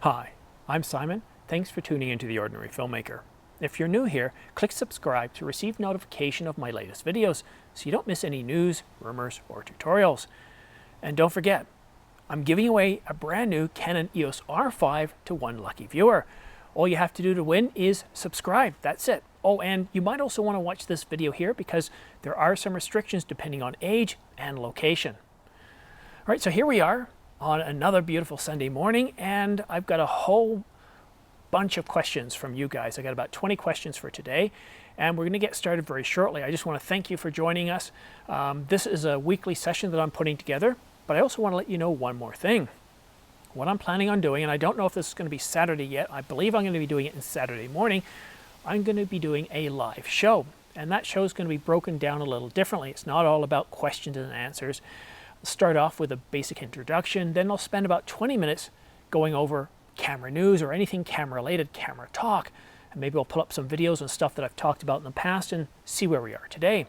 Hi, I'm Simon. Thanks for tuning into The Ordinary Filmmaker. If you're new here, click subscribe to receive notification of my latest videos so you don't miss any news, rumors, or tutorials. And don't forget, I'm giving away a brand new Canon EOS R5 to one lucky viewer. All you have to do to win is subscribe. That's it. Oh, and you might also want to watch this video here because there are some restrictions depending on age and location. All right, so here we are on another beautiful Sunday morning, and I've got a whole bunch of questions from you guys. I got about 20 questions for today, and we're going to get started very shortly. I just want to thank you for joining us. This is a weekly session that I'm putting together, but I also want to let you know one more thing. What I'm planning on doing, and I don't know if this is going to be Saturday yet, I believe I'm going to be doing it in Saturday morning, I'm going to be doing a live show, and that show is going to be broken down a little differently. It's not all about questions and answers. I'll start off with a basic introduction, then I'll spend about 20 minutes going over camera news or anything camera related, camera talk, and maybe I'll pull up some videos and stuff that I've talked about in the past and see where we are today.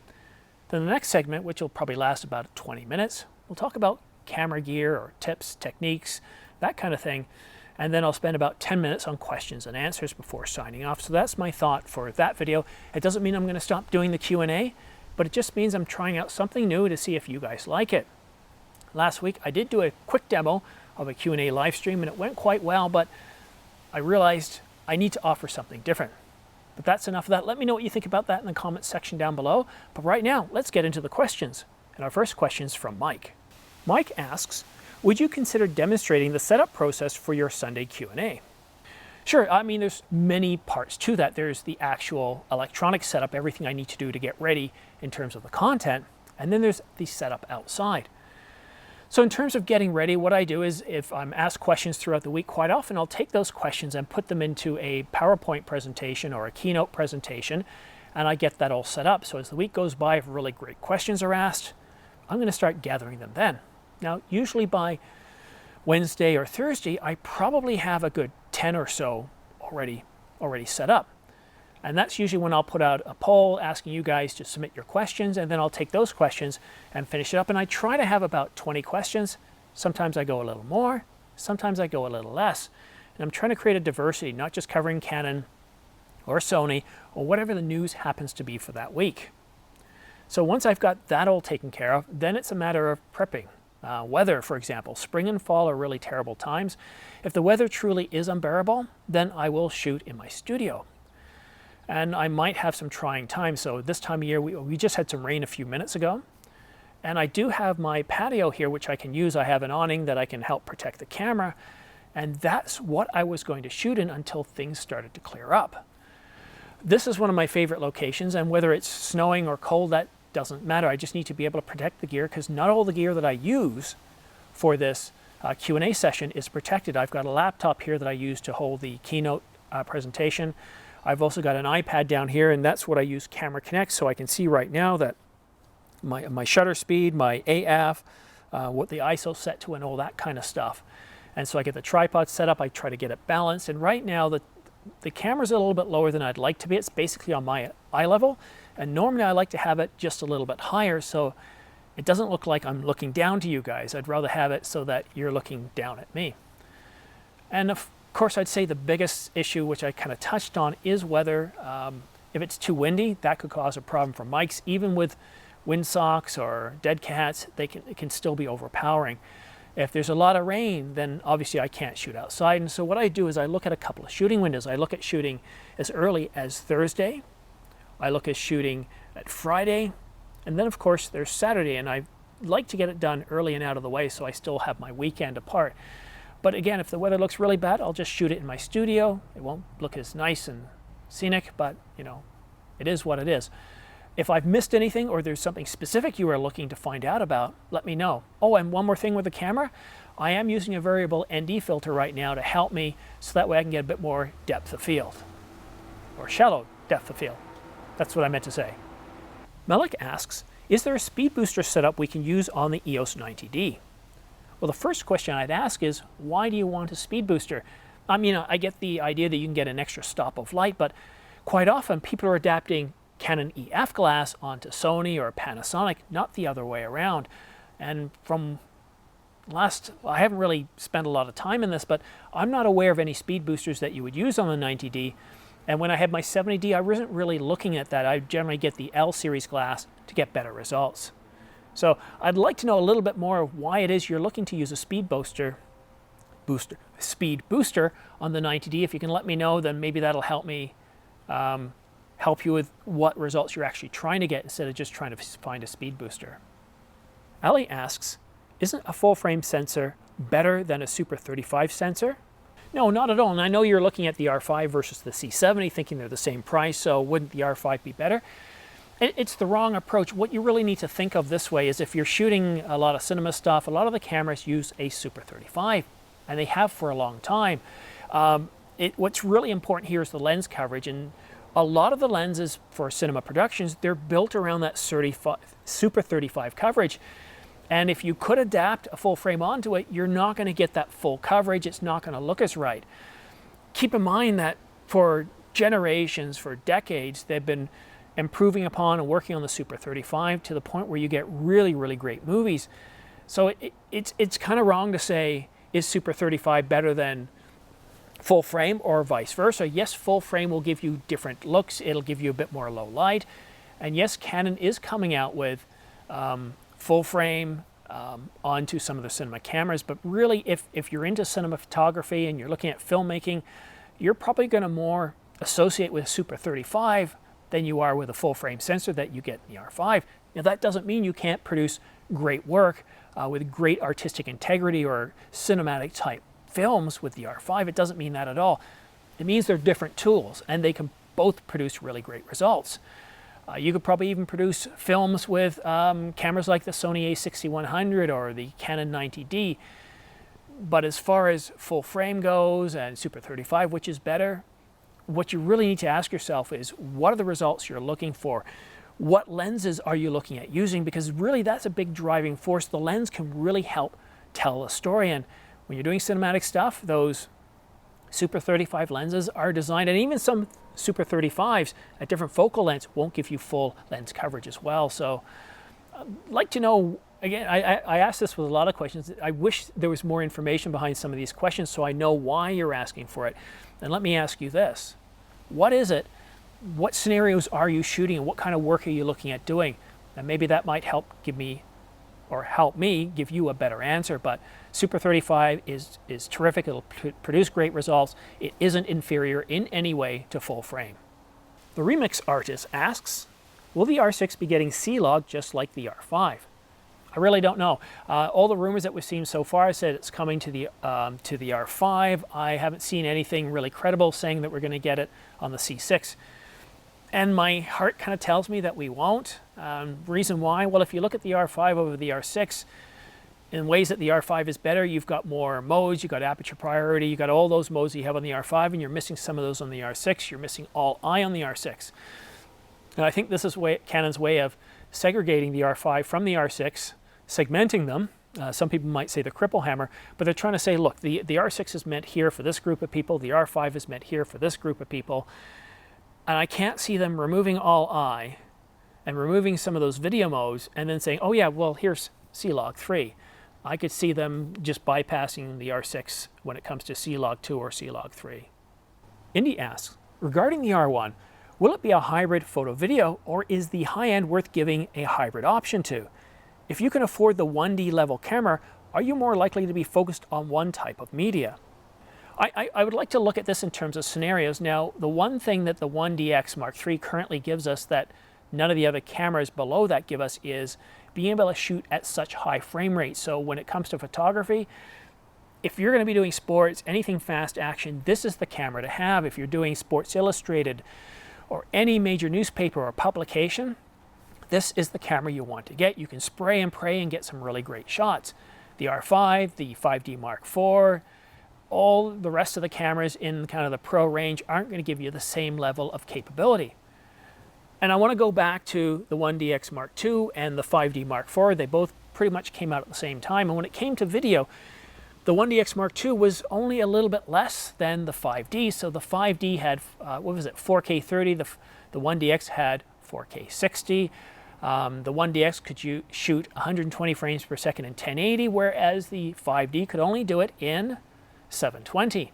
Then the next segment, which will probably last about 20 minutes, we'll talk about camera gear or tips, techniques, that kind of thing, and then I'll spend about 10 minutes on questions and answers before signing off. So that's my thought for that video. It doesn't mean I'm going to stop doing the Q&A, but it just means I'm trying out something new to see if you guys like it. Last week I did do a quick demo of a Q&A live stream and it went quite well, but I realized I need to offer something different. But that's enough of that. Let me know what you think about that in the comments section down below. But right now, let's get into the questions. And our first question is from Mike. Mike asks, would you consider demonstrating the setup process for your Sunday Q&A? Sure, I mean, there's many parts to that. There's the actual electronic setup, everything I need to do to get ready in terms of the content, and then there's the setup outside. So in terms of getting ready, what I do is if I'm asked questions throughout the week, quite often I'll take those questions and put them into a PowerPoint presentation or a Keynote presentation, and I get that all set up. So as the week goes by, if really great questions are asked, I'm going to start gathering them then. Now, usually by Wednesday or Thursday, I probably have a good 10 or so already set up. And that's usually when I'll put out a poll asking you guys to submit your questions, and then I'll take those questions and finish it up. And I try to have about 20 questions. Sometimes I go a little more, sometimes I go a little less. And I'm trying to create a diversity, not just covering Canon or Sony or whatever the news happens to be for that week. So once I've got that all taken care of, then it's a matter of prepping. Weather, for example, spring and fall are really terrible times. If the weather truly is unbearable, then I will shoot in my studio. And I might have some trying times. So this time of year, we just had some rain a few minutes ago. And I do have my patio here, which I can use. I have an awning that I can help protect the camera. And that's what I was going to shoot in until things started to clear up. This is one of my favorite locations, and whether it's snowing or cold, that doesn't matter. I just need to be able to protect the gear because not all the gear that I use for this Q&A session is protected. I've got a laptop here that I use to hold the Keynote presentation. I've also got an iPad down here, and that's what I use Camera Connect, so I can see right now that my shutter speed, my AF, what the ISO set to, and all that kind of stuff. And so I get the tripod set up, I try to get it balanced, and right now the camera's a little bit lower than I'd like to be. It's basically on my eye level, and normally I like to have it just a little bit higher so it doesn't look like I'm looking down to you guys. I'd rather have it so that you're looking down at me. And of course, I'd say the biggest issue, which I kind of touched on, is weather. If it's too windy, that could cause a problem for mics. Even with windsocks or dead cats, it can still be overpowering. If there's a lot of rain, then obviously I can't shoot outside. And so what I do is I look at a couple of shooting windows. I look at shooting as early as Thursday. I look at shooting at Friday. And then, of course, there's Saturday. And I like to get it done early and out of the way so I still have my weekend apart. But again, if the weather looks really bad, I'll just shoot it in my studio. It won't look as nice and scenic, but you know, it is what it is. If I've missed anything or there's something specific you are looking to find out about, let me know. Oh, and one more thing with the camera, I am using a variable ND filter right now to help me so that way I can get a bit more depth of field, or shallow depth of field. That's what I meant to say. Melik asks, is there a Speedbooster setup we can use on the EOS 90D? Well, the first question I'd ask is, why do you want a Speedbooster? I mean, I get the idea that you can get an extra stop of light, but quite often people are adapting Canon EF glass onto Sony or Panasonic, not the other way around. And from I haven't really spent a lot of time in this, but I'm not aware of any speed boosters that you would use on the 90D. And when I had my 70D, I wasn't really looking at that. I generally get the L series glass to get better results. So I'd like to know a little bit more of why it is you're looking to use a speed booster on the 90D. If you can let me know, then maybe that'll help me help you with what results you're actually trying to get instead of just trying to find a speed booster. Ali asks, isn't a full frame sensor better than a Super 35 sensor? No, not at all. And I know you're looking at the R5 versus the C70 thinking they're the same price, so wouldn't the R5 be better? It's the wrong approach. What you really need to think of this way is if you're shooting a lot of cinema stuff, a lot of the cameras use a Super 35, and they have for a long time. What's really important here is the lens coverage, and a lot of the lenses for cinema productions, they're built around that Super 35 coverage. And if you could adapt a full frame onto it, you're not going to get that full coverage. It's not going to look as right. Keep in mind that for generations, for decades, they've been improving upon and working on the Super 35 to the point where you get really, really great movies. So it's kind of wrong to say, is Super 35 better than full frame or vice versa? Yes, full frame will give you different looks. It'll give you a bit more low light. And yes, Canon is coming out with full frame onto some of the cinema cameras, but really if you're into cinema photography and you're looking at filmmaking, you're probably going to more associate with Super 35 than you are with a full frame sensor that you get in the R5. Now that doesn't mean you can't produce great work with great artistic integrity or cinematic type films with the R5. It doesn't mean that at all. It means they're different tools and they can both produce really great results. You could probably even produce films with cameras like the Sony a6100 or the Canon 90D. But as far as full frame goes and Super 35, which is better, what you really need to ask yourself is, what are the results you're looking for? What lenses are you looking at using? Because really that's a big driving force. The lens can really help tell a story. And when you're doing cinematic stuff, those Super 35 lenses are designed, and even some Super 35s at different focal lengths won't give you full lens coverage as well. So I'd like to know, again, I asked this with a lot of questions. I wish there was more information behind some of these questions so I know why you're asking for it. And let me ask you this. What is it? What scenarios are you shooting and what kind of work are you looking at doing? And maybe that might help give me, or help me give you a better answer. But Super 35 is terrific. It'll produce great results. It isn't inferior in any way to full frame. The Remix Artist asks, will the R6 be getting C-Log just like the R5? I really don't know. All the rumors that we've seen so far said it's coming to the R5. I haven't seen anything really credible saying that we're going to get it on the C6. And my heart kind of tells me that we won't. Reason why? Well, if you look at the R5 over the R6, in ways that the R5 is better, you've got more modes, you've got aperture priority, you've got all those modes you have on the R5, and you're missing some of those on the R6. You're missing all eye on the R6. And I think this is Canon's way of segregating the R5 from the R6, segmenting them. Some people might say the cripple hammer, but they're trying to say, look, the R6 is meant here for this group of people, the R5 is meant here for this group of people. And I can't see them removing all eye and removing some of those video modes and then saying, oh yeah, well, here's C-Log 3. I could see them just bypassing the R6 when it comes to C-Log 2 or C-Log 3. Indy asks, regarding the R1, will it be a hybrid photo-video, or is the high-end worth giving a hybrid option to? If you can afford the 1D level camera, are you more likely to be focused on one type of media? I would like to look at this in terms of scenarios. Now, the one thing that the 1DX Mark III currently gives us that none of the other cameras below that give us is being able to shoot at such high frame rates. So when it comes to photography, if you're going to be doing sports, anything fast action, this is the camera to have. If you're doing Sports Illustrated or any major newspaper or publication, this is the camera you want to get. You can spray and pray and get some really great shots. The R5, the 5D Mark IV, all the rest of the cameras in kind of the pro range aren't going to give you the same level of capability. And I want to go back to the 1DX Mark II and the 5D Mark IV. They both pretty much came out at the same time. And when it came to video, the 1DX Mark II was only a little bit less than the 5D. So the 5D had, 4K 30. The 1DX had 4K 60. The 1DX could shoot 120 frames per second in 1080, whereas the 5D could only do it in 720.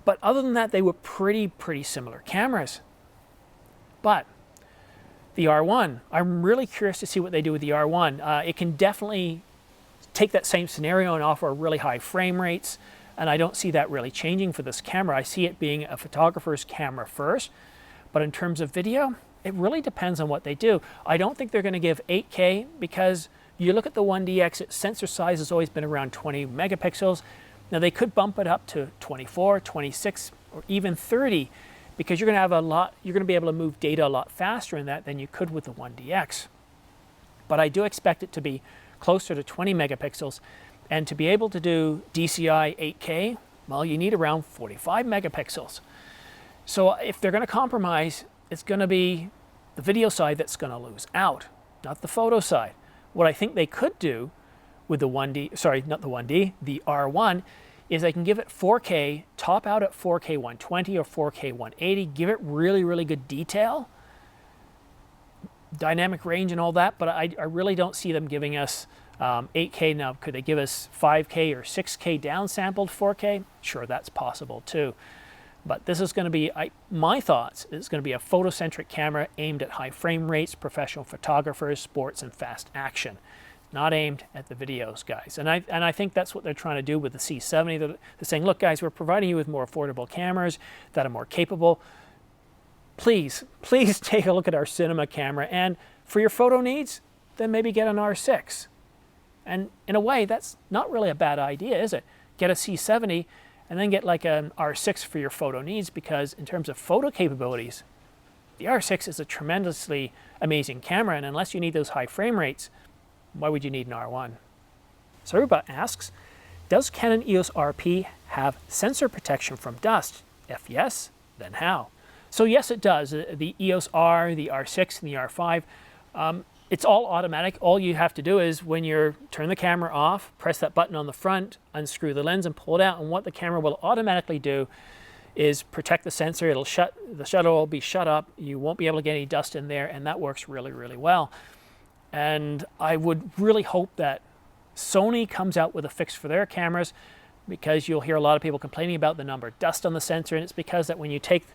But other than that, they were pretty similar cameras. But the R1, I'm really curious to see what they do with the R1. It can definitely take that same scenario and offer really high frame rates, and I don't see that really changing for this camera. I see it being a photographer's camera first, but in terms of video, it really depends on what they do. I don't think they're going to give 8K, because you look at the 1DX, its sensor size has always been around 20 megapixels. Now they could bump it up to 24, 26, or even 30, because you're going to have you're going to be able to move data a lot faster in that than you could with the 1DX. But I do expect it to be closer to 20 megapixels, and to be able to do DCI 8K, well, you need around 45 megapixels. So if they're going to compromise, it's going to be the video side that's going to lose out, not the photo side. What I think they could do with the the R1, is they can give it 4K, top out at 4K 120 or 4K 180, give it really good detail, dynamic range and all that, but I really don't see them giving us 8K. Now, could they give us 5K or 6K downsampled 4K? Sure, that's possible too. But this is going to be, my thoughts, it's going to be a photocentric camera aimed at high frame rates, professional photographers, sports, and fast action. Not aimed at the videos, guys. And I think that's what they're trying to do with the C70. They're saying, look, guys, we're providing you with more affordable cameras that are more capable. Please take a look at our cinema camera. And for your photo needs, then maybe get an R6. And in a way, that's not really a bad idea, is it? Get a C70 and then get like an R6 for your photo needs, because in terms of photo capabilities, the R6 is a tremendously amazing camera. And unless you need those high frame rates, why would you need an R1? Saruba asks, does Canon EOS RP have sensor protection from dust? If yes, then how? So yes, it does. The EOS R, the R6, and the R5, it's all automatic. All you have to do is, when you turn the camera off, press that button on the front, unscrew the lens and pull it out, and what the camera will automatically do is protect the sensor. The shutter will be shut up. You won't be able to get any dust in there, and that works really well. And I would really hope that Sony comes out with a fix for their cameras, because you'll hear a lot of people complaining about the number of dust on the sensor, and it's because that when you take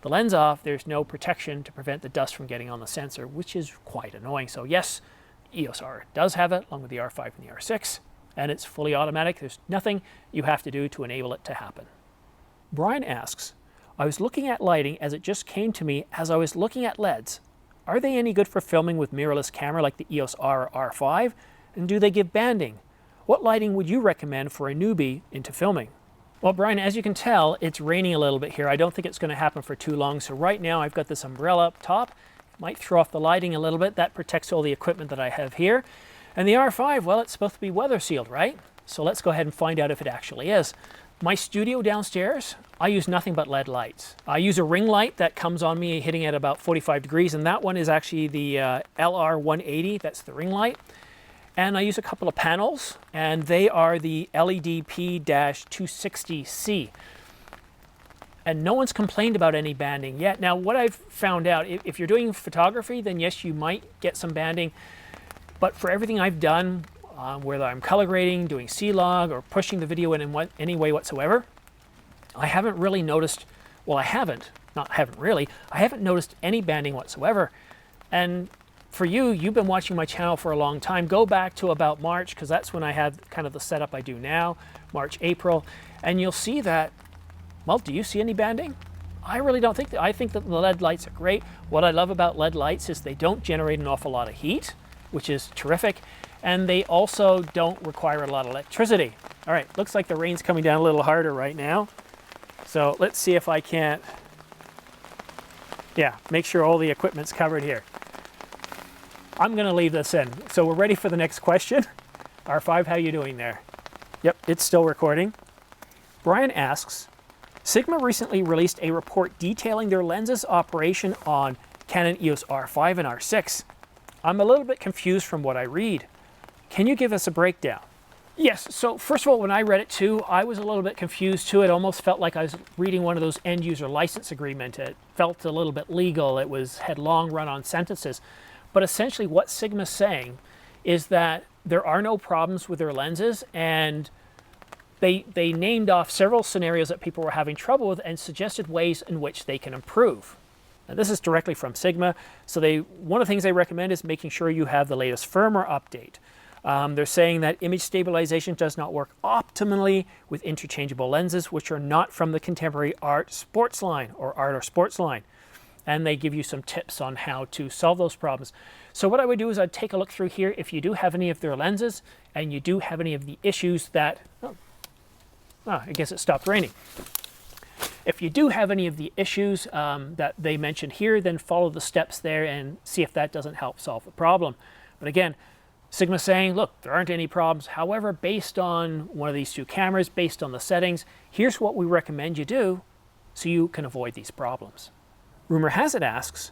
the lens off, there's no protection to prevent the dust from getting on the sensor, which is quite annoying. So yes, EOS R does have it, along with the R5 and the R6, and it's fully automatic. There's nothing you have to do to enable it to happen. Brian asks, I was looking at lighting as it just came to me as I was looking at LEDs. Are they any good for filming with mirrorless camera like the EOS R or R5? And do they give banding? What lighting would you recommend for a newbie into filming? Well, Brian, as you can tell, it's raining a little bit here. I don't think it's going to happen for too long. So right now I've got this umbrella up top. Might throw off the lighting a little bit. That protects all the equipment that I have here. And the R5, well, it's supposed to be weather sealed, right? So let's go ahead and find out if it actually is. My studio downstairs, I use nothing but LED lights. I use a ring light that comes on me hitting at about 45 degrees, and that one is actually the LR180, that's the ring light. And I use a couple of panels, and they are the LED P-260C. And no one's complained about any banding yet. Now, what I've found out, if you're doing photography, then yes, you might get some banding. But for everything I've done, whether I'm color grading, doing C-Log, or pushing the video in any way whatsoever, I haven't really noticed, well, I haven't noticed any banding whatsoever. And for you, you've been watching my channel for a long time. Go back to about March, because that's when I had kind of the setup I do now, March, April, and you'll see that, well, do you see any banding? I really don't think that. I think that the LED lights are great. What I love about LED lights is they don't generate an awful lot of heat, which is terrific. And they also don't require a lot of electricity. All right, looks like the rain's coming down a little harder right now. So let's see if I can't, make sure all the equipment's covered here. I'm gonna leave this in. So we're ready for the next question. R5, how you doing there? Yep, it's still recording. Brian asks, Sigma recently released a report detailing their lenses operation on Canon EOS R5 and R6. I'm a little bit confused from what I read. Can you give us a breakdown? Yes, so first of all, when I read it too, I was a little bit confused too. It almost felt like I was reading one of those end user license agreement. It felt a little bit legal. It had long run-on sentences. But essentially what Sigma's saying is that there are no problems with their lenses, and they named off several scenarios that people were having trouble with and suggested ways in which they can improve. Now, this is directly from Sigma. So one of the things they recommend is making sure you have the latest firmware update. They're saying that image stabilization does not work optimally with interchangeable lenses, which are not from the contemporary art sports line or art or sports line. And they give you some tips on how to solve those problems. So what I would do is I'd take a look through here. If you do have any of their lenses and you do have any of the issues that, I guess it stopped raining. If you do have any of the issues that they mentioned here, then follow the steps there and see if that doesn't help solve the problem. But again, Sigma's saying, look, there aren't any problems. However, based on one of these two cameras, based on the settings, here's what we recommend you do so you can avoid these problems. Rumor Has It asks,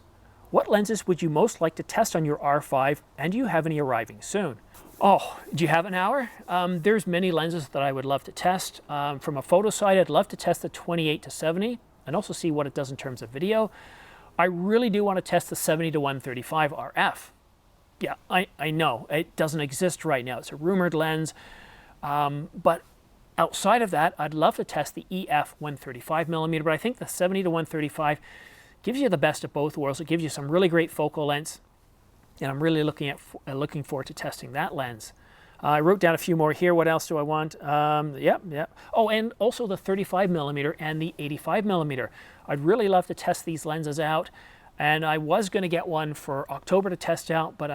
what lenses would you most like to test on your R5, and do you have any arriving soon? Oh, do you have an hour? There's many lenses that I would love to test. From a photo side, I'd love to test the 28-70 and also see what it does in terms of video. I really do want to test the 70-135 RF. Yeah, I know, it doesn't exist right now. It's a rumored lens. But outside of that, I'd love to test the EF 135mm, but I think the 70-135 gives you the best of both worlds. It gives you some really great focal lengths, and I'm really looking forward to testing that lens. I wrote down a few more here. What else do I want? Yeah. Oh, and also the 35mm and the 85mm. I'd really love to test these lenses out, and I was going to get one for October to test out, but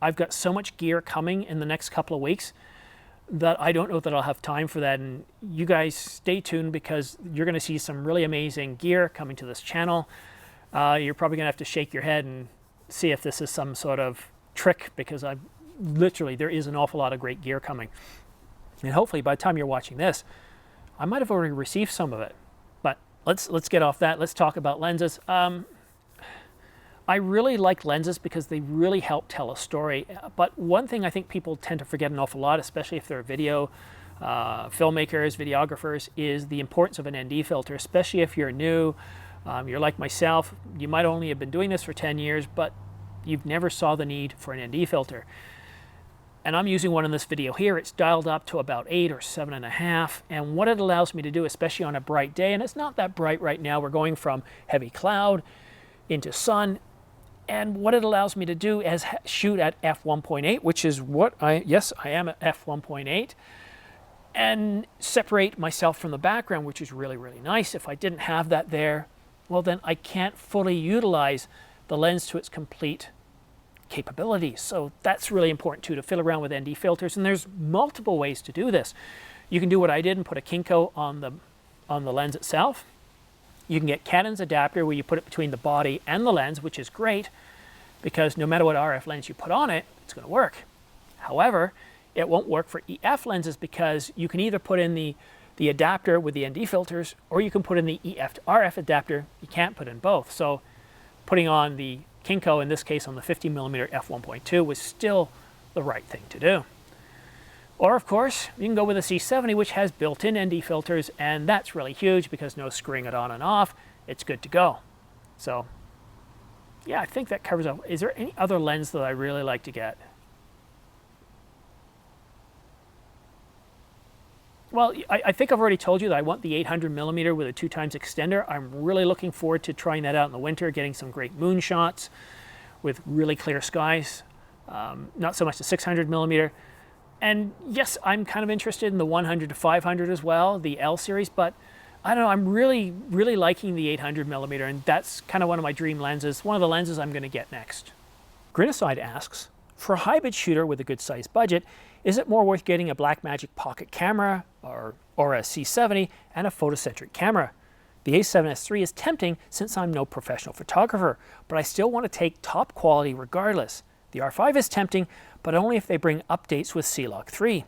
I've got so much gear coming in the next couple of weeks that I don't know that I'll have time for that. And you guys stay tuned, because you're going to see some really amazing gear coming to this channel. You're probably going to have to shake your head and see if this is some sort of trick, because there is an awful lot of great gear coming. And hopefully by the time you're watching this, I might have already received some of it. But let's get off that. Let's talk about lenses. I really like lenses because they really help tell a story. But one thing I think people tend to forget an awful lot, especially if they're video filmmakers, videographers, is the importance of an ND filter, especially if you're new. You're like myself, you might only have been doing this for 10 years, but you've never saw the need for an ND filter. And I'm using one in this video here. It's dialed up to about 8 or 7.5. And what it allows me to do, especially on a bright day, and it's not that bright right now, we're going from heavy cloud into sun. And what it allows me to do is shoot at f1.8, which is what I am at f1.8, and separate myself from the background, which is really, really nice. If I didn't have that there, well, then I can't fully utilize the lens to its complete capabilities. So that's really important too, to fiddle around with ND filters. And there's multiple ways to do this. You can do what I did and put a Keynote on the lens itself. You can get Canon's adapter where you put it between the body and the lens, which is great because no matter what RF lens you put on it, it's going to work. However, it won't work for EF lenses because you can either put in the adapter with the ND filters, or you can put in the EF to RF adapter. You can't put in both. So putting on the Keynote, in this case on the 50mm f1.2, was still the right thing to do. Or of course, you can go with a C70, which has built-in ND filters, and that's really huge because no screwing it on and off. It's good to go. So yeah, I think that covers it. Is there any other lens that I really like to get? Well, I think I've already told you that I want the 800mm with a 2x extender. I'm really looking forward to trying that out in the winter, getting some great moon shots with really clear skies. Not so much the 600mm. And yes, I'm kind of interested in the 100 to 500 as well, the L series, but I don't know, I'm really, really liking the 800mm, and that's kind of one of my dream lenses, one of the lenses I'm going to get next. Grinaside asks, for a hybrid shooter with a good sized budget, is it more worth getting a Blackmagic pocket camera or a C70 and a photocentric camera? The A7S III is tempting since I'm no professional photographer, but I still want to take top quality regardless. The R5 is tempting, but only if they bring updates with C-Log 3.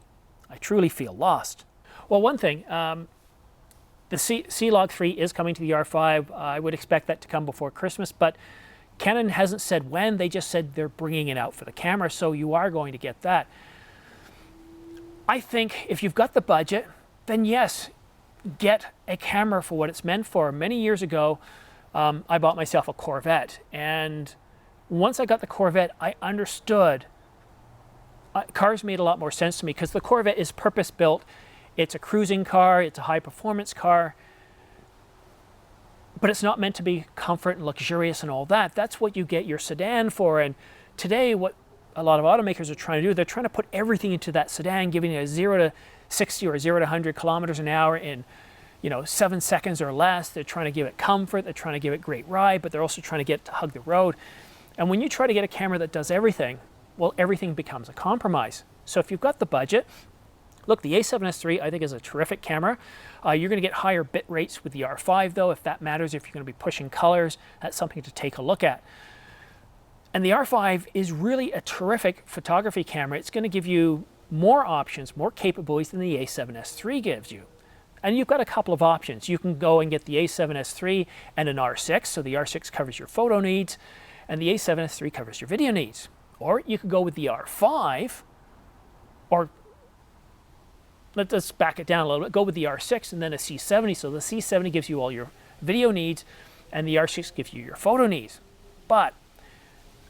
I truly feel lost. Well, one thing, the C-Log 3 is coming to the R5. I would expect that to come before Christmas, but Canon hasn't said when. They just said they're bringing it out for the camera, so you are going to get that. I think if you've got the budget, then yes, get a camera for what it's meant for. Many years ago, I bought myself a Corvette, and once I got the Corvette, I understood cars made a lot more sense to me, because the Corvette is purpose-built. It's a cruising car, it's a high-performance car, but it's not meant to be comfort and luxurious and all that. That's what you get your sedan for. And today, what a lot of automakers are trying to do, they're trying to put everything into that sedan, giving it a 0 to 60 or 0 to 100 kilometers an hour in 7 seconds or less. They're trying to give it comfort, they're trying to give it great ride, but they're also trying to get it to hug the road. And when you try to get a camera that does everything, well, everything becomes a compromise. So if you've got the budget, look, the A7S III I think is a terrific camera. You're going to get higher bit rates with the R5 though, if that matters, if you're going to be pushing colors. That's something to take a look at. And the R5 is really a terrific photography camera. It's going to give you more options, more capabilities than the A7S III gives you. And you've got a couple of options. You can go and get the A7S III and an R6, so the R6 covers your photo needs, and the A7S III covers your video needs. Or you could go with the R5, or let's back it down a little bit, go with the R6 and then a C70. So the C70 gives you all your video needs, and the R6 gives you your photo needs. But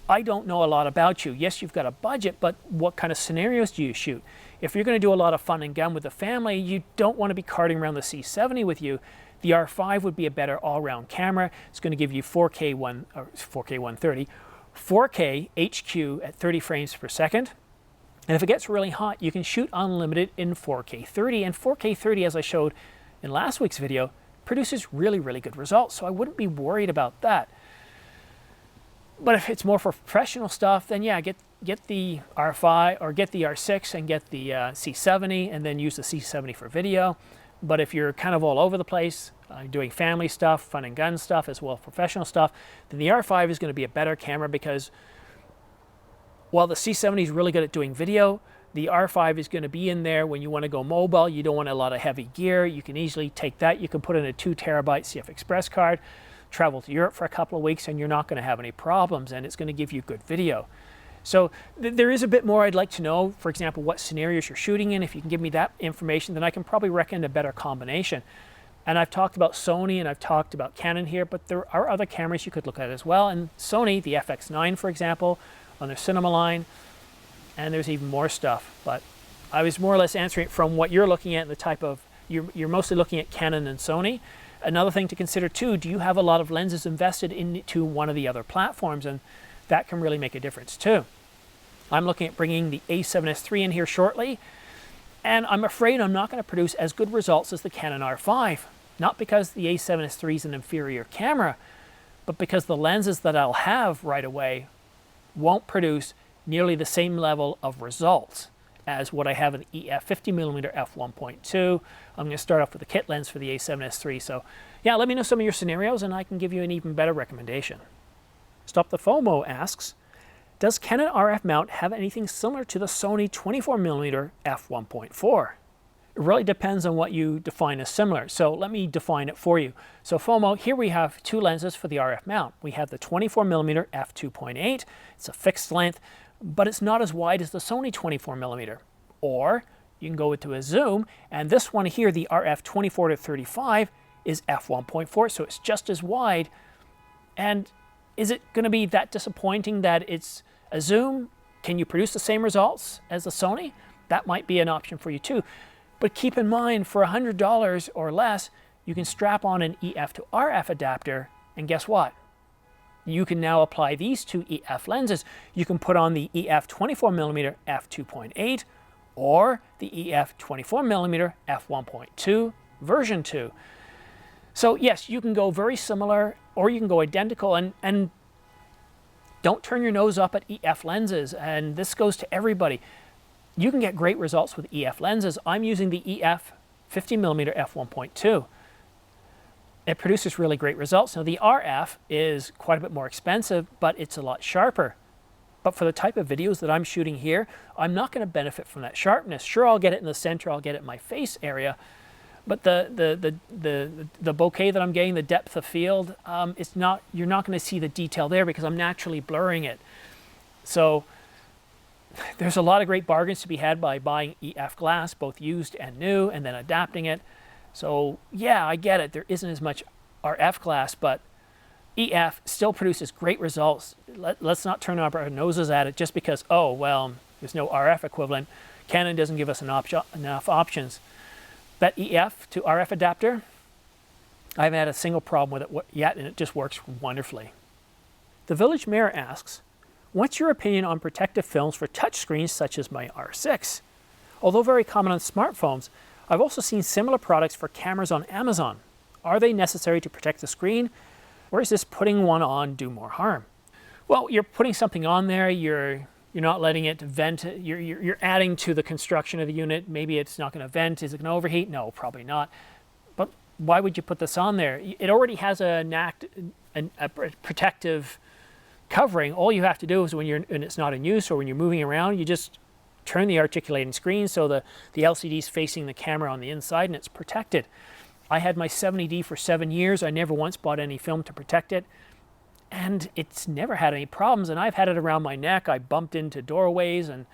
I don't know a lot about you. Yes, you've got a budget, but what kind of scenarios do you shoot? If you're going to do a lot of fun and gun with the family, you don't want to be carting around the C70 with you. The R5 would be a better all-round camera. It's going to give you 4K 130, 4K HQ at 30 frames per second. And if it gets really hot, you can shoot unlimited in 4K 30. And 4K 30, as I showed in last week's video, produces really, really good results. So I wouldn't be worried about that. But if it's more for professional stuff, then yeah, get the R5 or get the R6 and get the C70 and then use the C70 for video. But if you're kind of all over the place, doing family stuff, fun and gun stuff, as well as professional stuff, then the R5 is going to be a better camera, because while the C70 is really good at doing video, the R5 is going to be in there when you want to go mobile. You don't want a lot of heavy gear. You can easily take that. You can put in a 2 terabyte CF Express card, travel to Europe for a couple of weeks, and you're not going to have any problems, and it's going to give you good video. So there is a bit more I'd like to know. For example, what scenarios you're shooting in. If you can give me that information, then I can probably recommend a better combination. And I've talked about Sony and I've talked about Canon here, but there are other cameras you could look at as well. And Sony, the FX9, for example, on their cinema line, and there's even more stuff. But I was more or less answering it from what you're looking at and the type of, you're mostly looking at Canon and Sony. Another thing to consider too, do you have a lot of lenses invested into one of the other platforms? And that can really make a difference too. I'm looking at bringing the A7S III in here shortly, and I'm afraid I'm not going to produce as good results as the Canon R5. Not because the A7S III is an inferior camera, but because the lenses that I'll have right away won't produce nearly the same level of results as what I have in the EF 50mm f1.2. I'm going to start off with the kit lens for the A7S III. So yeah, let me know some of your scenarios and I can give you an even better recommendation. Stop the FOMO asks, does Canon RF mount have anything similar to the Sony 24mm f1.4? It really depends on what you define as similar. So let me define it for you. So FOMO, here we have two lenses for the RF mount. We have the 24mm f2.8. It's a fixed length, but it's not as wide as the Sony 24mm. Or you can go into a zoom, and this one here, the RF 24 to 35, is f1.4, so it's just as wide. And is it going to be that disappointing that it's a zoom? Can you produce the same results as the Sony? That might be an option for you too. But keep in mind, for $100 or less, you can strap on an EF to RF adapter, and guess what? You can now apply these two EF lenses. You can put on the EF 24mm f2.8 or the EF 24mm f1.2 version 2. So yes, you can go very similar or you can go identical, and don't turn your nose up at EF lenses, and this goes to everybody. You can get great results with EF lenses. I'm using the EF 50mm f1.2. It produces really great results. Now the RF is quite a bit more expensive, but it's a lot sharper. But for the type of videos that I'm shooting here, I'm not going to benefit from that sharpness. Sure, I'll get it in the center, I'll get it in my face area, but the bokeh that I'm getting, the depth of field, it's not. You're not going to see the detail there because I'm naturally blurring it. So there's a lot of great bargains to be had by buying EF glass, both used and new, and then adapting it. So yeah, I get it. There isn't as much RF glass, but EF still produces great results. Let's not turn up our noses at it just because, oh, well, there's no RF equivalent. Canon doesn't give us enough options. That EF to RF adapter, I haven't had a single problem with it yet, and it just works wonderfully. The Village Mayor asks, what's your opinion on protective films for touchscreens such as my R6? Although very common on smartphones, I've also seen similar products for cameras on Amazon. Are they necessary to protect the screen, or is this putting one on do more harm? Well, you're putting something on there, you're not letting it vent, you're adding to the construction of the unit. Maybe it's not going to vent. Is it going to overheat? No, probably not. But why would you put this on there? It already has a protective covering. All you have to do is when it's not in use or when you're moving around, you just turn the articulating screen so the LCD is facing the camera on the inside and it's protected. I had my 70D for 7 years. I never once bought any film to protect it. And it's never had any problems. And I've had it around my neck. I bumped into doorways and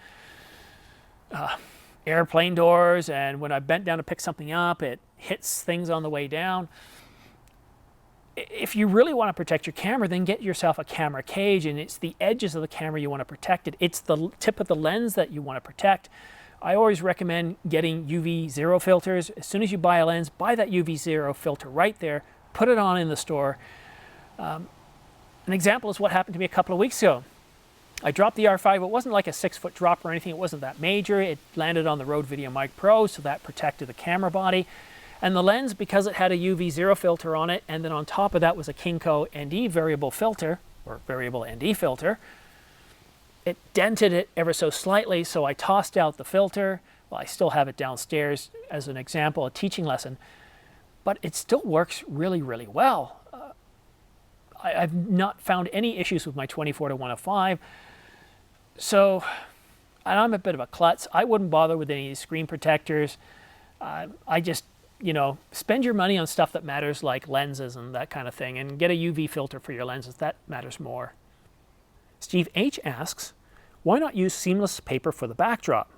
airplane doors. And when I bent down to pick something up, it hits things on the way down. If you really want to protect your camera, then get yourself a camera cage. And it's the edges of the camera you want to protect it. It's the tip of the lens that you want to protect. I always recommend getting UV-0 filters. As soon as you buy a lens, buy that UV-0 filter right there. Put it on in the store. An example is what happened to me a couple of weeks ago. I dropped the R5. It wasn't like a 6-foot drop or anything. It wasn't that major. It landed on the Rode VideoMic Pro, so that protected the camera body. And the lens, because it had a UV-0 filter on it, and then on top of that was a Kinko ND variable filter, or variable ND filter, it dented it ever so slightly, so I tossed out the filter. Well, I still have it downstairs as an example, a teaching lesson, but it still works really, really well. I've not found any issues with my 24-105. So, and I'm a bit of a klutz. I wouldn't bother with any screen protectors. I just, spend your money on stuff that matters, like lenses and that kind of thing, and get a UV filter for your lenses. That matters more. Steve H. asks, why not use seamless paper for the backdrop?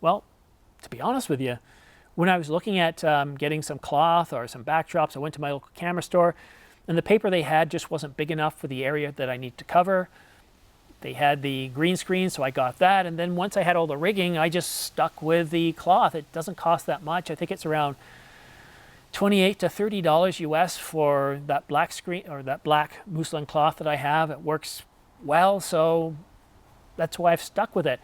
Well, to be honest with you, when I was looking at getting some cloth or some backdrops, I went to my local camera store, and the paper they had just wasn't big enough for the area that I need to cover. They had the green screen, so I got that. And then once I had all the rigging, I just stuck with the cloth. It doesn't cost that much. I think it's around $28 to $30 US for that black screen or that black muslin cloth that I have. It works well, so that's why I've stuck with it.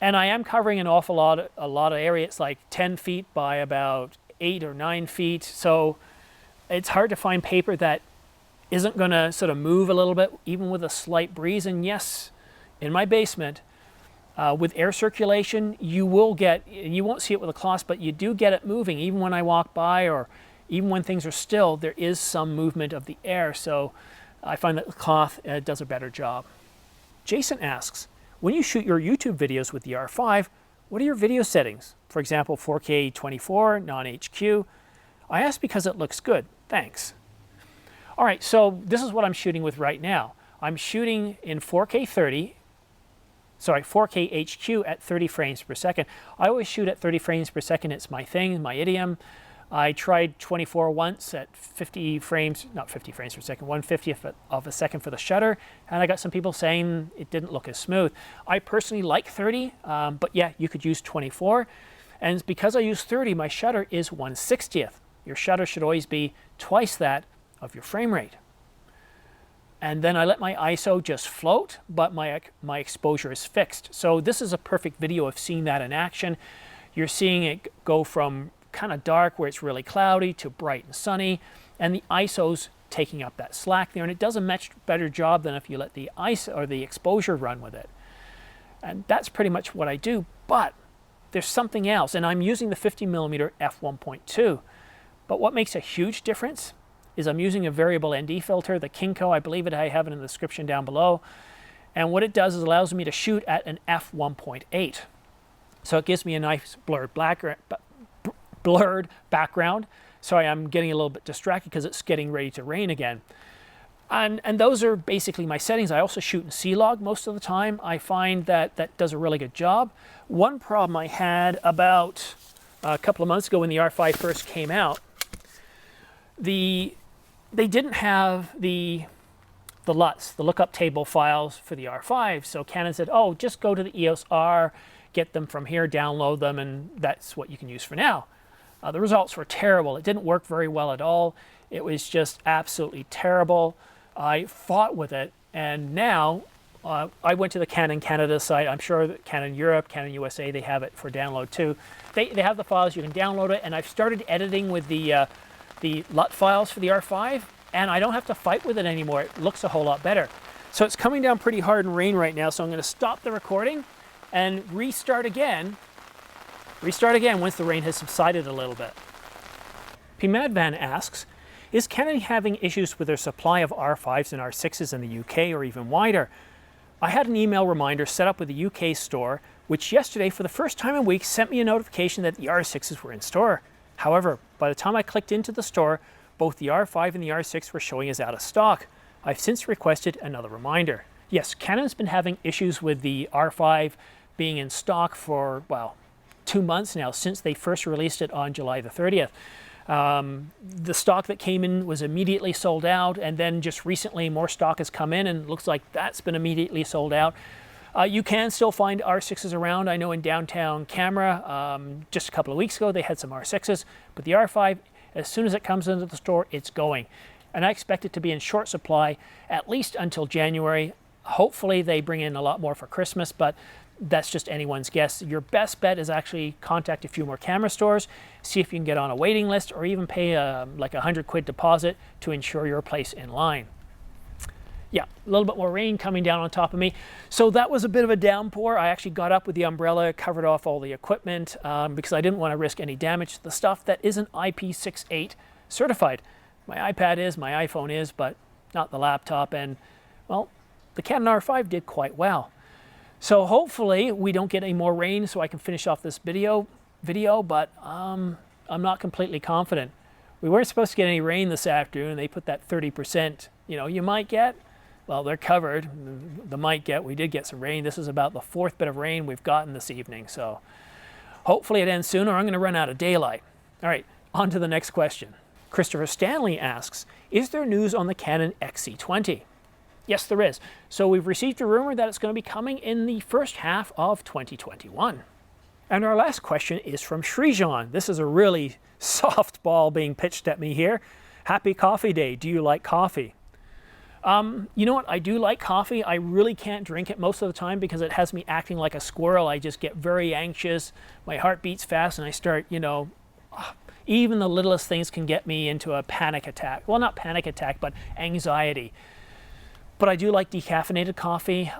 And I am covering an awful lot of area. It's like 10 feet by about 8 or 9 feet. So it's hard to find paper that isn't going to sort of move a little bit, even with a slight breeze. And yes, in my basement, with air circulation, you will get, you won't see it with a cloth, but you do get it moving. Even when I walk by or even when things are still, there is some movement of the air. So I find that the cloth does a better job. Jason asks, when you shoot your YouTube videos with the R5, what are your video settings? For example, 4K 24, non-HQ. I ask because it looks good. Thanks. All right, so this is what I'm shooting with right now. I'm shooting in 4K 4K HQ at 30 frames per second. I always shoot at 30 frames per second. It's my thing, my idiom. I tried 24 once at 50 frames, not 50 frames per second, 1/50th of a second for the shutter, and I got some people saying it didn't look as smooth. I personally like 30, but yeah, you could use 24. And because I use 30, my shutter is 1/60th. Your shutter should always be twice that of your frame rate. And then I let my ISO just float, but my exposure is fixed. So this is a perfect video of seeing that in action. You're seeing it go from kind of dark where it's really cloudy to bright and sunny, and the ISO's taking up that slack there, and it does a much better job than if you let the ISO or the exposure run with it. And that's pretty much what I do, but there's something else, and I'm using the 50mm f1.2. But what makes a huge difference is I'm using a variable ND filter, the Kinko. I believe I have it in the description down below. And what it does is allows me to shoot at an f1.8. So it gives me a nice blurred background. Sorry, I'm getting a little bit distracted because it's getting ready to rain again. And those are basically my settings. I also shoot in C-Log most of the time. I find that that does a really good job. One problem I had about a couple of months ago when the R5 first came out, the they didn't have the LUTs, the lookup table files for the R5. So Canon said, oh, just go to the EOS R, get them from here, download them, and that's what you can use for now. The results were terrible. It didn't work very well at all. It was just absolutely terrible. I fought with it, and now I went to the Canon Canada site. I'm sure that Canon Europe, Canon USA, they have it for download too. They have the files, you can download it, and I've started editing with the LUT files for the R5, and I don't have to fight with it anymore. It looks a whole lot better. So it's coming down pretty hard in rain right now, so I'm going to stop the recording and restart again once the rain has subsided a little bit. PMadvan asks, is Canon having issues with their supply of R5s and R6s in the UK or even wider? I had an email reminder set up with the UK store, which yesterday, for the first time in weeks, sent me a notification that the R6s were in store. However, by the time I clicked into the store, both the R5 and the R6 were showing as out of stock. I've since requested another reminder. Yes, Canon's been having issues with the R5 being in stock for, well, 2 months now, since they first released it on July the 30th. The stock that came in was immediately sold out, and then just recently more stock has come in, and it looks like that's been immediately sold out. You can still find R6s around. I know in downtown Camera, just a couple of weeks ago, they had some R6s, but the R5, as soon as it comes into the store, it's going. And I expect it to be in short supply at least until January. Hopefully they bring in a lot more for Christmas, but that's just anyone's guess. Your best bet is actually contact a few more camera stores, see if you can get on a waiting list, or even pay like a £100 deposit to ensure your place in line. Yeah, a little bit more rain coming down on top of me. So that was a bit of a downpour. I actually got up with the umbrella, covered off all the equipment because I didn't want to risk any damage to the stuff that isn't IP68 certified. My iPad is, my iPhone is, but not the laptop. And well, the Canon R5 did quite well. So hopefully we don't get any more rain so I can finish off this video, but I'm not completely confident. We weren't supposed to get any rain this afternoon. They put that 30%, you might get. Well, they're covered. The might get, we did get some rain. This is about the 4th bit of rain we've gotten this evening. So hopefully it ends soon, or I'm going to run out of daylight. All right, on to the next question. Christopher Stanley asks, is there news on the Canon XC20? Yes, there is. So we've received a rumor that it's going to be coming in the first half of 2021. And our last question is from Shrijan. This is a really soft ball being pitched at me here. Happy coffee day. Do you like coffee? You know what? I do like coffee. I really can't drink it most of the time because it has me acting like a squirrel. I just get very anxious. My heart beats fast and I start, even the littlest things can get me into a panic attack. Well, not panic attack, but anxiety. But I do like decaffeinated coffee.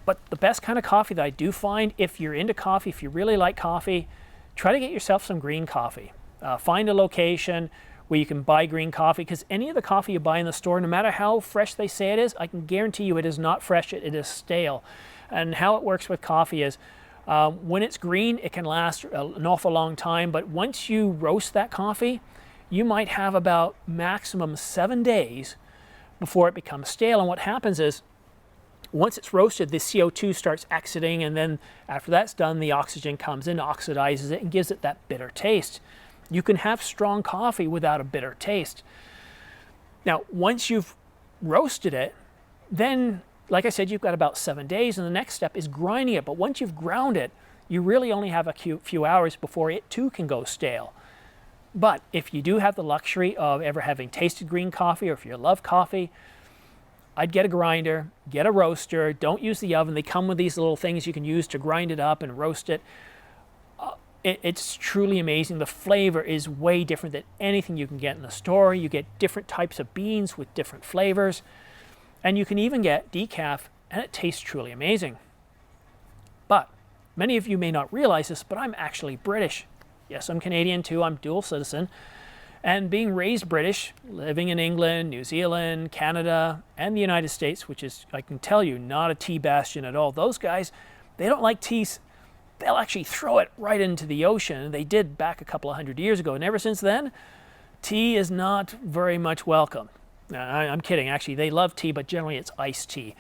But the best kind of coffee that I do find, if you're into coffee, if you really like coffee, try to get yourself some green coffee. Find a location where you can buy green coffee, because any of the coffee you buy in the store, no matter how fresh they say it is, I can guarantee you it is not fresh, it is stale. And how it works with coffee is, when it's green, it can last an awful long time, but once you roast that coffee, you might have about maximum 7 days before it becomes stale. And what happens is, once it's roasted, the CO2 starts exiting, and then after that's done, the oxygen comes in, oxidizes it, and gives it that bitter taste. You can have strong coffee without a bitter taste. Now, once you've roasted it, then, like I said, you've got about 7 days, and the next step is grinding it. But once you've ground it, you really only have a few hours before it too can go stale. But if you do have the luxury of ever having tasted green coffee, or if you love coffee, I'd get a grinder, get a roaster, don't use the oven. They come with these little things you can use to grind it up and roast it. It's truly amazing. The flavor is way different than anything you can get in the store. You get different types of beans with different flavors. And you can even get decaf, and it tastes truly amazing. But many of you may not realize this, but I'm actually British. Yes, I'm Canadian too. I'm dual citizen. And being raised British, living in England, New Zealand, Canada, and the United States, which is, I can tell you, not a tea bastion at all. Those guys, they don't like tea. They'll actually throw it right into the ocean. They did back a couple of 100 years ago. And ever since then, tea is not very much welcome. I'm kidding. Actually, they love tea, but generally it's iced tea.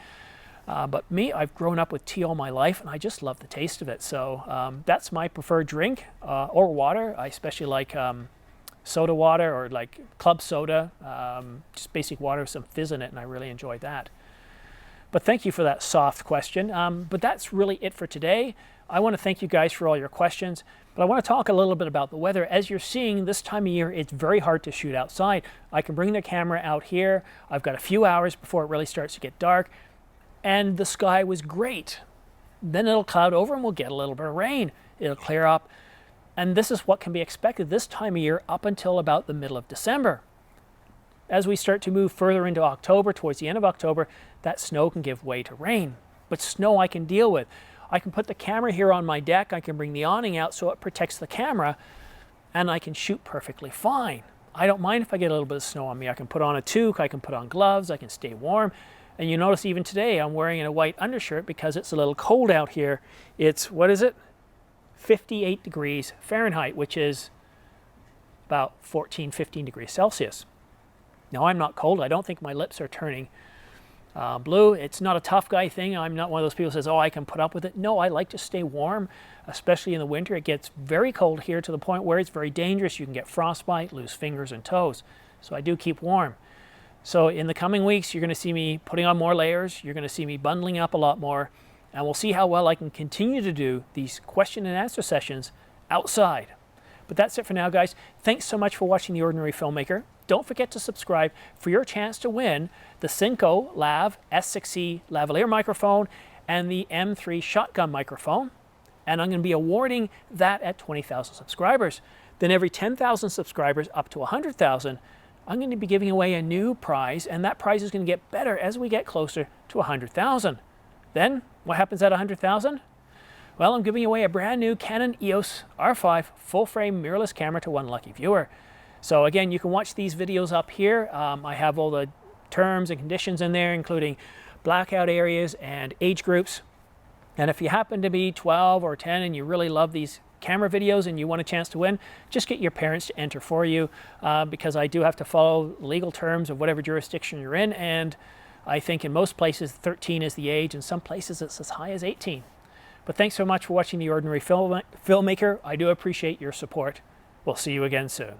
But me, I've grown up with tea all my life, and I just love the taste of it. So that's my preferred drink, or water. I especially like soda water or like club soda, just basic water with some fizz in it, and I really enjoyed that. But thank you for that soft question. But that's really it for today. I want to thank you guys for all your questions, but I want to talk a little bit about the weather. As you're seeing, this time of year, it's very hard to shoot outside. I can bring the camera out here. I've got a few hours before it really starts to get dark, and the sky was great. Then it'll cloud over and we'll get a little bit of rain. It'll clear up, and this is what can be expected this time of year up until about the middle of December. As we start to move further into October, towards the end of October, that snow can give way to rain. But snow I can deal with. I can put the camera here on my deck, I can bring the awning out so it protects the camera, and I can shoot perfectly fine. I don't mind if I get a little bit of snow on me. I can put on a toque, I can put on gloves, I can stay warm. And you notice even today I'm wearing a white undershirt because it's a little cold out here. It's, what is it? 58 degrees Fahrenheit, which is about 14, 15 degrees Celsius. Now, I'm not cold. I don't think my lips are turning blue. It's not a tough guy thing. I'm not one of those people who says, oh, I can put up with it. No, I like to stay warm, especially in the winter. It gets very cold here to the point where it's very dangerous. You can get frostbite, lose fingers and toes. So I do keep warm. So in the coming weeks, you're going to see me putting on more layers. You're going to see me bundling up a lot more. And we'll see how well I can continue to do these question and answer sessions outside. But that's it for now, guys. Thanks so much for watching The Ordinary Filmmaker. Don't forget to subscribe for your chance to win the Synco Lav S6C lavalier microphone and the M3 shotgun microphone. And I'm going to be awarding that at 20,000 subscribers. Then every 10,000 subscribers up to 100,000, I'm going to be giving away a new prize, and that prize is going to get better as we get closer to 100,000. Then, what happens at 100,000? Well, I'm giving away a brand new Canon EOS R5 full-frame mirrorless camera to one lucky viewer. So again, you can watch these videos up here. I have all the terms and conditions in there, including blackout areas and age groups. And if you happen to be 12 or 10 and you really love these camera videos and you want a chance to win, just get your parents to enter for you, because I do have to follow legal terms of whatever jurisdiction you're in, and I think in most places 13 is the age, and some places it's as high as 18. But thanks so much for watching The Ordinary Filmmaker. I do appreciate your support. We'll see you again soon.